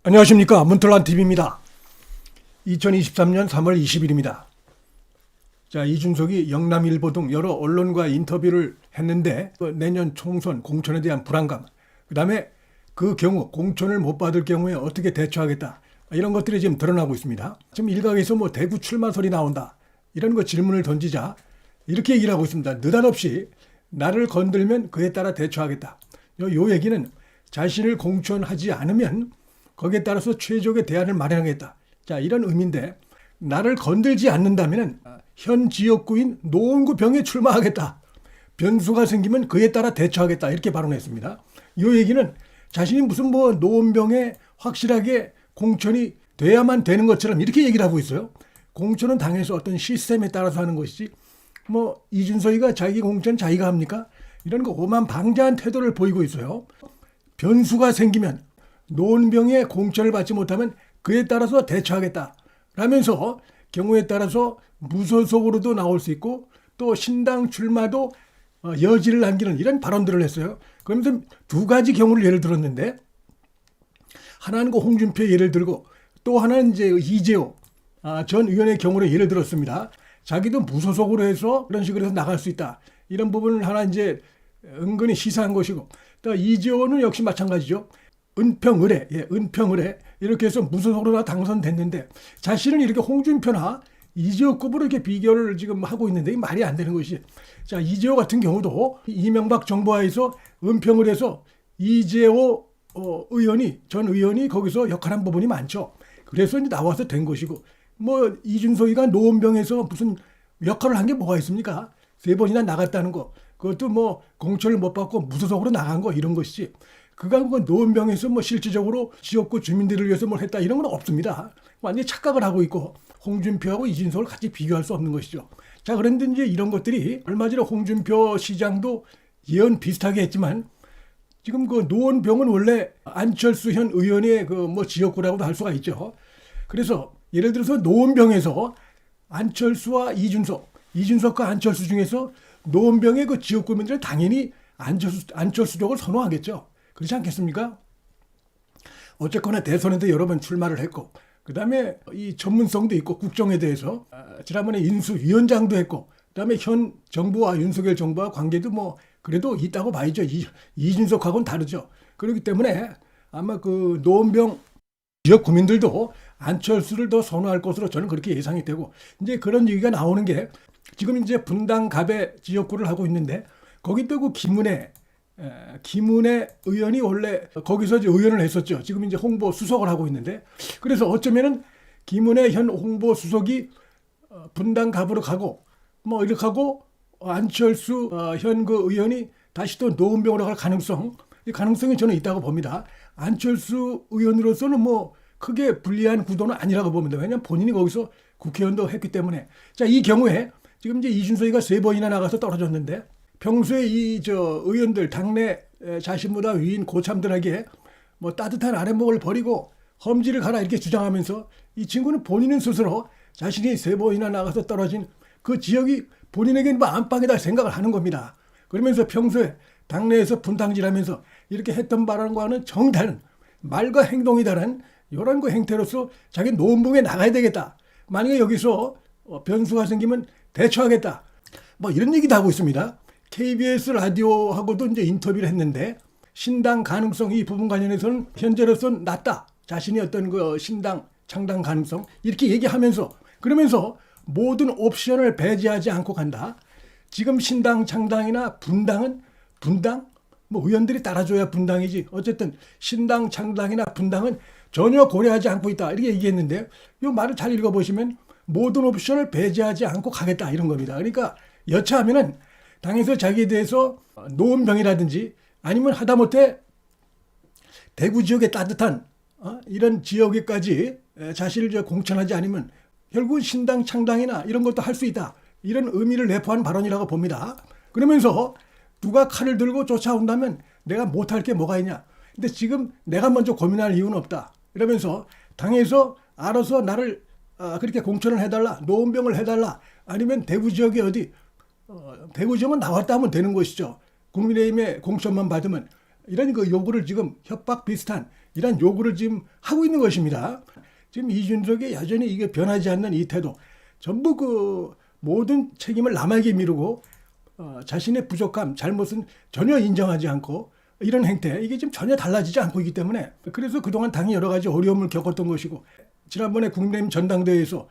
안녕하십니까, 문틀란TV입니다. 2023년 3월 20일입니다. 자, 이준석이 영남일보 등 여러 언론과 인터뷰를 했는데 내년 총선 공천에 대한 불안감, 그 다음에 그 경우 공천을 못 받을 경우에 어떻게 대처하겠다, 이런 것들이 지금 드러나고 있습니다. 지금 일각에서 대구 출마 소리 나온다, 이런 거 질문을 던지자 이렇게 얘기를 하고 있습니다. 느닷없이 나를 건들면 그에 따라 대처하겠다. 요 얘기는 자신을 공천하지 않으면 거기에 따라서 최적의 대안을 마련하겠다. 자, 이런 의미인데, 나를 건들지 않는다면 현 지역구인 노원구병에 출마하겠다. 변수가 생기면 그에 따라 대처하겠다. 이렇게 발언했습니다. 이 얘기는 자신이 무슨 노원병에 확실하게 공천이 돼야만 되는 것처럼 이렇게 얘기를 하고 있어요. 공천은 당에서 어떤 시스템에 따라서 하는 것이지, 이준석이가 자기 공천 자기가 합니까? 이런 거 오만 방자한 태도를 보이고 있어요. 변수가 생기면 노원병에 공천을 받지 못하면 그에 따라서 대처하겠다 라면서 경우에 따라서 무소속으로도 나올 수 있고 또 신당 출마도 여지를 남기는 이런 발언들을 했어요. 그러면서 두 가지 경우를 예를 들었는데, 하나는 그 홍준표 예를 들고 또 하나는 이제 이재호 전 의원의 경우를 예를 들었습니다. 자기도 무소속으로 해서 그런 식으로 해서 나갈 수 있다, 이런 부분을 하나 이제 은근히 시사한 것이고, 또 이재호는 역시 마찬가지죠. 은평을해 이렇게 해서 무소속으로 당선됐는데 자신은 이렇게 홍준표나 이재호급으로 이렇게 비교를 지금 하고 있는데 말이 안 되는 것이, 자, 이재호 같은 경우도 이명박 정부하에서 은평을해서 이재호 전 의원이 거기서 역할한 부분이 많죠. 그래서 이제 나와서 된 것이고, 이준석이가 노원병에서 무슨 역할을 한 게 뭐가 있습니까? 3번이나 나갔다는 거, 그것도 공천을 못 받고 무소속으로 나간 거, 이런 것이지, 그가 노원병에서 실질적으로 지역구 주민들을 위해서 뭘 했다, 이런 건 없습니다. 완전히 착각을 하고 있고 홍준표하고 이준석을 같이 비교할 수 없는 것이죠. 자, 그런데 이제 이런 것들이 얼마 전에 홍준표 시장도 예언 비슷하게 했지만, 지금 그 노원병은 원래 안철수 현 의원의 지역구라고도 할 수가 있죠. 그래서 예를 들어서 노원병에서 안철수와 이준석과 안철수 중에서 노원병의 그 지역구민들은 당연히 안철수 쪽을 선호하겠죠. 그렇지 않겠습니까? 어쨌거나 대선에도 여러 번 출마를 했고, 그 다음에 이 전문성도 있고, 국정에 대해서 지난번에 인수위원장도 했고, 그 다음에 현 정부와 윤석열 정부와 관계도 그래도 있다고 봐야죠. 이준석하고는 다르죠. 그렇기 때문에 아마 그 노원병 지역 구민들도 안철수를 더 선호할 것으로 저는 그렇게 예상이 되고, 이제 그런 얘기가 나오는 게, 지금 이제 분당 갑에 지역구를 하고 있는데 거기 또 그 김은혜 의원이 원래 거기서 이제 의원을 했었죠. 지금 이제 홍보 수석을 하고 있는데, 그래서 어쩌면은 김은혜 현 홍보 수석이 분당 갑으로 가고 이렇게 하고 안철수 현 그 의원이 다시 또 노원병으로 갈 가능성이 저는 있다고 봅니다. 안철수 의원으로서는 크게 불리한 구도는 아니라고 봅니다. 왜냐하면 본인이 거기서 국회의원도 했기 때문에. 자, 이 경우에 지금 이제 이준석이가 3번이나 나가서 떨어졌는데, 평소에 의원들, 당내 자신보다 위인 고참들에게 따뜻한 아랫목을 버리고 험지를 가라 이렇게 주장하면서, 이 친구는 본인은 스스로 자신이 3번이나 나가서 떨어진 그 지역이 본인에게 안방이다 생각을 하는 겁니다. 그러면서 평소에 당내에서 분탕질하면서 이렇게 했던 발언과는 정다른, 말과 행동이 다른 이런 그 행태로서 자기 노원병에 나가야 되겠다, 만약에 여기서 변수가 생기면 대처하겠다, 이런 얘기도 하고 있습니다. KBS 라디오하고도 이제 인터뷰를 했는데, 신당 가능성 이 부분 관련해서는 현재로서는 낮다, 자신이 어떤 그 신당 창당 가능성 이렇게 얘기하면서, 그러면서 모든 옵션을 배제하지 않고 간다. 지금 신당 창당이나 분당 의원들이 따라줘야 분당이지, 어쨌든 신당 창당이나 분당은 전혀 고려하지 않고 있다, 이렇게 얘기했는데, 이 말을 잘 읽어보시면 모든 옵션을 배제하지 않고 가겠다, 이런 겁니다. 그러니까 여차하면은 당에서 자기에 대해서 노원병이라든지 아니면 하다못해 대구 지역의 따뜻한 이런 지역에까지 자신을 공천하지 않으면 결국은 신당 창당이나 이런 것도 할 수 있다, 이런 의미를 내포한 발언이라고 봅니다. 그러면서 누가 칼을 들고 쫓아온다면 내가 못할 게 뭐가 있냐, 근데 지금 내가 먼저 고민할 이유는 없다, 이러면서 당에서 알아서 나를 그렇게 공천을 해달라, 노원병을 해달라, 아니면 대구 지역에 어디 대구 지역은 나왔다 하면 되는 것이죠. 국민의힘의 공천만 받으면 이런 그 요구를 지금 협박 비슷한 이런 요구를 지금 하고 있는 것입니다. 지금 이준석이 여전히 이게 변하지 않는 이 태도, 전부 그 모든 책임을 남에게 미루고 자신의 부족함, 잘못은 전혀 인정하지 않고 이런 행태, 이게 지금 전혀 달라지지 않고 있기 때문에, 그래서 그동안 당이 여러 가지 어려움을 겪었던 것이고, 지난번에 국민의힘 전당대회에서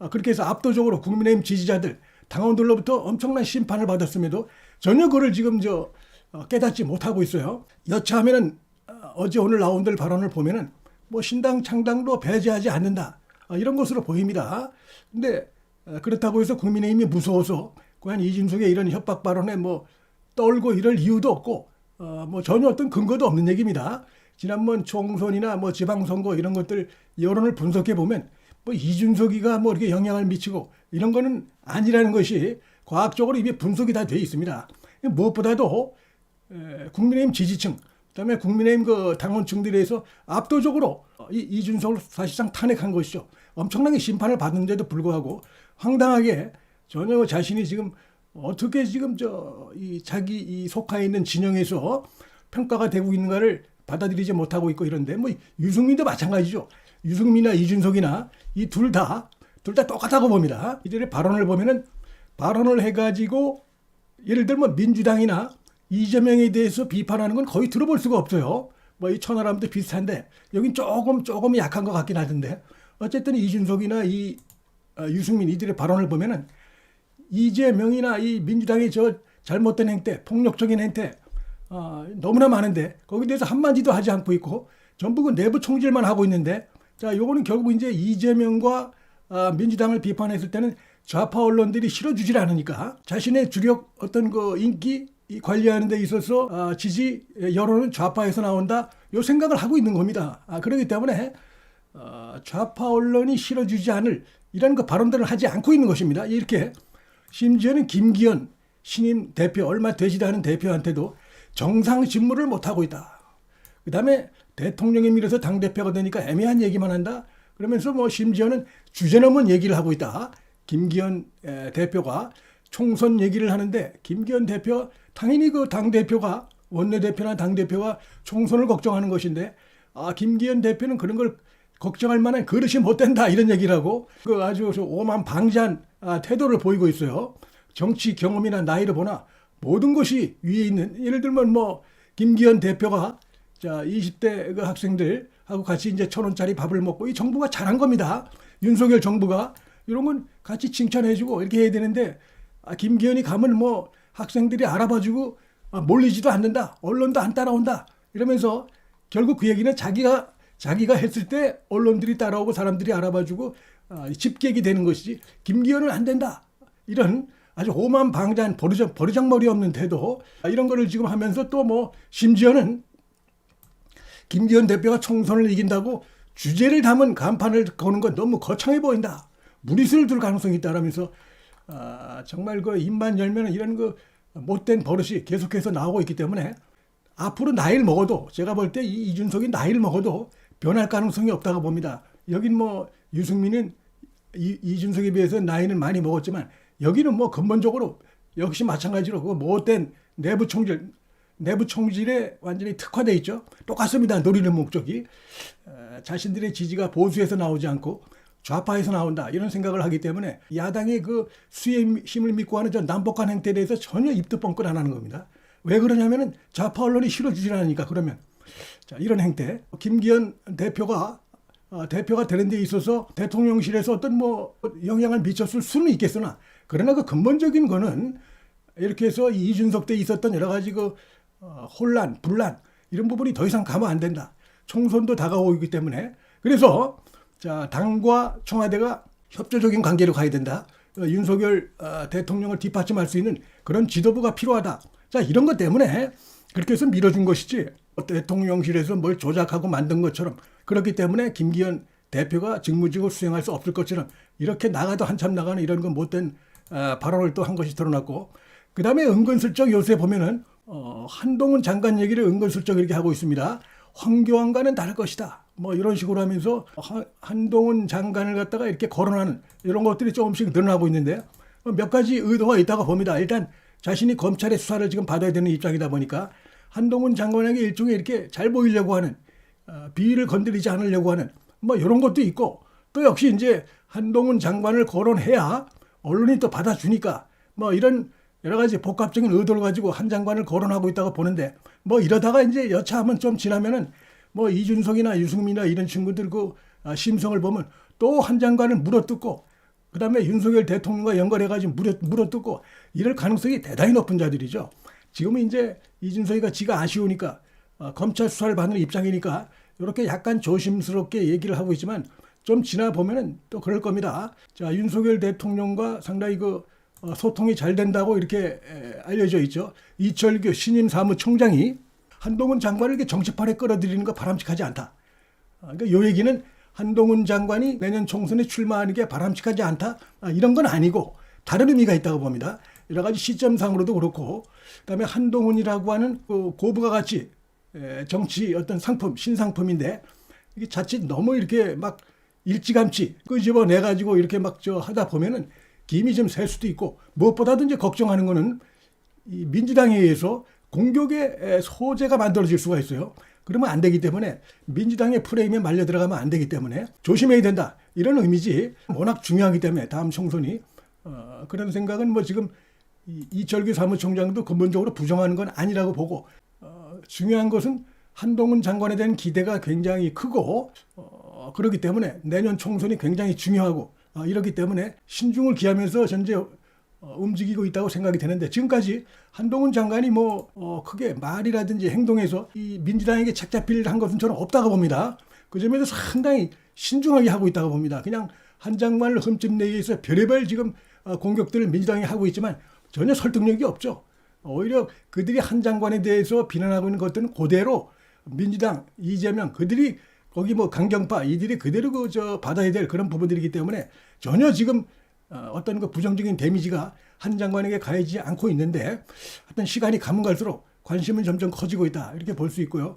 그렇게 해서 압도적으로 국민의힘 지지자들, 당원들로부터 엄청난 심판을 받았음에도 전혀 그걸 지금 깨닫지 못하고 있어요. 여차하면은 어제 오늘 나온들 발언을 보면은 뭐 신당 창당도 배제하지 않는다, 이런 것으로 보입니다. 근데 그렇다고 해서 국민의힘이 무서워서 과연 이준석의 이런 협박 발언에 뭐 떨고 이럴 이유도 없고, 뭐 전혀 어떤 근거도 없는 얘기입니다. 지난번 총선이나 뭐 지방선거 이런 것들 여론을 분석해 보면 뭐 이준석이가 뭐 이렇게 영향을 미치고 이런 거는 아니라는 것이 과학적으로 이미 분석이 다 돼 있습니다. 무엇보다도 국민의힘 지지층, 그다음에 국민의힘 그 당원층들에서 압도적으로 이준석을 사실상 탄핵한 것이죠. 엄청나게 심판을 받는데도 불구하고 황당하게 전혀 자신이 지금 어떻게 지금 자기 이 속해 있는 진영에서 평가가 되고 있는가를 받아들이지 못하고 있고 이런데, 뭐 유승민도 마찬가지죠. 유승민이나 이준석이나 이 둘 다 똑같다고 봅니다. 이들의 발언을 보면은 발언을 해가지고 예를 들면 민주당이나 이재명에 대해서 비판하는 건 거의 들어볼 수가 없어요. 뭐 이 천하람도 비슷한데 여긴 조금 약한 것 같긴 하던데, 어쨌든 이준석이나 이 유승민 이들의 발언을 보면은 이재명이나 이 민주당의 잘못된 행태, 폭력적인 행태 너무나 많은데 거기에 대해서 한마디도 하지 않고 있고 전부 그 내부 총질만 하고 있는데, 자, 요거는 결국 이제 이재명과 민주당을 비판했을 때는 좌파 언론들이 실어주질 않으니까 자신의 주력 어떤 그 인기 관리하는 데 있어서 지지 여론은 좌파에서 나온다, 요 생각을 하고 있는 겁니다. 그렇기 때문에 좌파 언론이 실어주지 않을 이런 그 발언들을 하지 않고 있는 것입니다. 이렇게 심지어는 김기현 신임 대표, 얼마 되지도 않은 대표한테도 정상 직무를 못하고 있다. 그 다음에 대통령에 밀어서 당대표가 되니까 애매한 얘기만 한다, 그러면서 뭐 심지어는 주제 넘은 얘기를 하고 있다. 김기현 대표가 총선 얘기를 하는데, 김기현 대표 당연히 그 당대표가, 원내대표나 당대표가 총선을 걱정하는 것인데, 김기현 대표는 그런 걸 걱정할 만한 그릇이 못 된다, 이런 얘기를 하고 그 아주 오만방자한 태도를 보이고 있어요. 정치 경험이나 나이를 보나 모든 것이 위에 있는, 예를 들면 뭐 김기현 대표가 20대 그 학생들하고 같이 이제 1,000원짜리 밥을 먹고, 이 정부가 잘한 겁니다. 윤석열 정부가 이런 건 같이 칭찬해주고 이렇게 해야 되는데, 김기현이 가면 뭐 학생들이 알아봐주고 몰리지도 않는다, 언론도 안 따라온다 이러면서 결국 그 얘기는 자기가 했을 때 언론들이 따라오고 사람들이 알아봐주고 집객이 되는 것이지, 김기현은 안 된다, 이런 아주 오만방자한 버르장머리 없는 태도, 이런 거를 지금 하면서 또 뭐 심지어는 김기현 대표가 총선을 이긴다고 주제를 담은 간판을 거는 건 너무 거창해 보인다, 무리수를 둘 가능성이 있다라면서 정말 그 입만 열면 이런 그 못된 버릇이 계속해서 나오고 있기 때문에 앞으로 나이를 먹어도, 제가 볼 때 이준석이 나이를 먹어도 변할 가능성이 없다고 봅니다. 여긴 뭐 유승민은 이준석에 비해서 나이는 많이 먹었지만 여기는 뭐 근본적으로 역시 마찬가지로 그 못된 내부 총질에 완전히 특화되어 있죠. 똑같습니다. 노리는 목적이 자신들의 지지가 보수에서 나오지 않고 좌파에서 나온다, 이런 생각을 하기 때문에 야당의 그 수의 힘을 믿고 하는 남북한 행태에 대해서 전혀 입도 뻥끗 안 하는 겁니다. 왜 그러냐면은 좌파 언론이 실어주질 않으니까. 그러면 이런 행태, 김기현 대표가 되는 데 있어서 대통령실에서 어떤 뭐 영향을 미쳤을 수는 있겠으나, 그러나 그 근본적인 거는 이렇게 해서 이준석 때 있었던 여러 가지 그 혼란, 분란 이런 부분이 더 이상 가면 안 된다. 총선도 다가오고 있기 때문에, 그래서 당과 청와대가 협조적인 관계로 가야 된다. 윤석열 대통령을 뒷받침할 수 있는 그런 지도부가 필요하다. 이런 것 때문에 그렇게 해서 밀어준 것이지, 대통령실에서 뭘 조작하고 만든 것처럼, 그렇기 때문에 김기현 대표가 직무직을 수행할 수 없을 것처럼 이렇게 나가도 한참 나가는 이런 건 못된 발언을 또 한 것이 드러났고, 그 다음에 은근슬쩍 요새 보면은 한동훈 장관 얘기를 은근슬쩍 이렇게 하고 있습니다. 황교안과는 다를 것이다, 뭐 이런 식으로 하면서 한동훈 장관을 갖다가 이렇게 거론하는 이런 것들이 조금씩 늘어나고 있는데, 몇 가지 의도가 있다고 봅니다. 일단 자신이 검찰의 수사를 지금 받아야 되는 입장이다 보니까 한동훈 장관에게 일종의 이렇게 잘 보이려고 하는 비위를 건드리지 않으려고 하는 뭐 이런 것도 있고 또 역시 이제 한동훈 장관을 거론해야 언론이 또 받아주니까 뭐 이런 여러 가지 복합적인 의도를 가지고 한 장관을 거론하고 있다고 보는데 뭐 이러다가 이제 여차하면 좀 지나면은 뭐 이준석이나 유승민이나 이런 친구들 그 심성을 보면 또 한 장관을 물어뜯고 그다음에 윤석열 대통령과 연결해가지고 물어뜯고 이럴 가능성이 대단히 높은 자들이죠. 지금은 이제 이준석이가 지가 아쉬우니까 검찰 수사를 받는 입장이니까 이렇게 약간 조심스럽게 얘기를 하고 있지만 좀 지나 보면은 또 그럴 겁니다. 자, 윤석열 대통령과 상당히 그 소통이 잘 된다고 이렇게 알려져 있죠. 이철규 신임 사무총장이 한동훈 장관을 이렇게 정치판에 끌어들이는 거 바람직하지 않다. 그러니까 이 얘기는 한동훈 장관이 내년 총선에 출마하는 게 바람직하지 않다. 이런 건 아니고 다른 의미가 있다고 봅니다. 여러 가지 시점상으로도 그렇고 그다음에 한동훈이라고 하는 그 고부가 가치 정치 어떤 상품 신상품인데 이게 자칫 너무 이렇게 막 일찌감치 끄집어내 가지고 이렇게 막 하다 보면은 김이 좀 셀 수도 있고 무엇보다도 이제 걱정하는 거는 이 민주당에 의해서 공격의 소재가 만들어질 수가 있어요. 그러면 안 되기 때문에 민주당의 프레임에 말려 들어가면 안 되기 때문에 조심해야 된다. 이런 의미지. 워낙 중요하기 때문에 다음 총선이 그런 생각은 뭐 지금 이철규 사무총장도 근본적으로 부정하는 건 아니라고 보고 중요한 것은 한동훈 장관에 대한 기대가 굉장히 크고 그렇기 때문에 내년 총선이 굉장히 중요하고 이렇기 때문에 신중을 기하면서 현재 움직이고 있다고 생각이 되는데 지금까지 한동훈 장관이 뭐 크게 말이라든지 행동에서 이 민주당에게 책잡힐 한 것은 저는 없다고 봅니다. 그 점에서 상당히 신중하게 하고 있다고 봅니다. 그냥 한 장관을 흠집내기 위해서 별의별 지금 공격들을 민주당이 하고 있지만 전혀 설득력이 없죠. 오히려 그들이 한 장관에 대해서 비난하고 있는 것들은 그대로 민주당, 이재명 그들이 거기 뭐 강경파 이들이 그대로 받아야 될 그런 부분들이기 때문에 전혀 지금 어떤 그 부정적인 데미지가 한 장관에게 가해지지 않고 있는데 하여튼 시간이 가면 갈수록 관심은 점점 커지고 있다 이렇게 볼 수 있고요.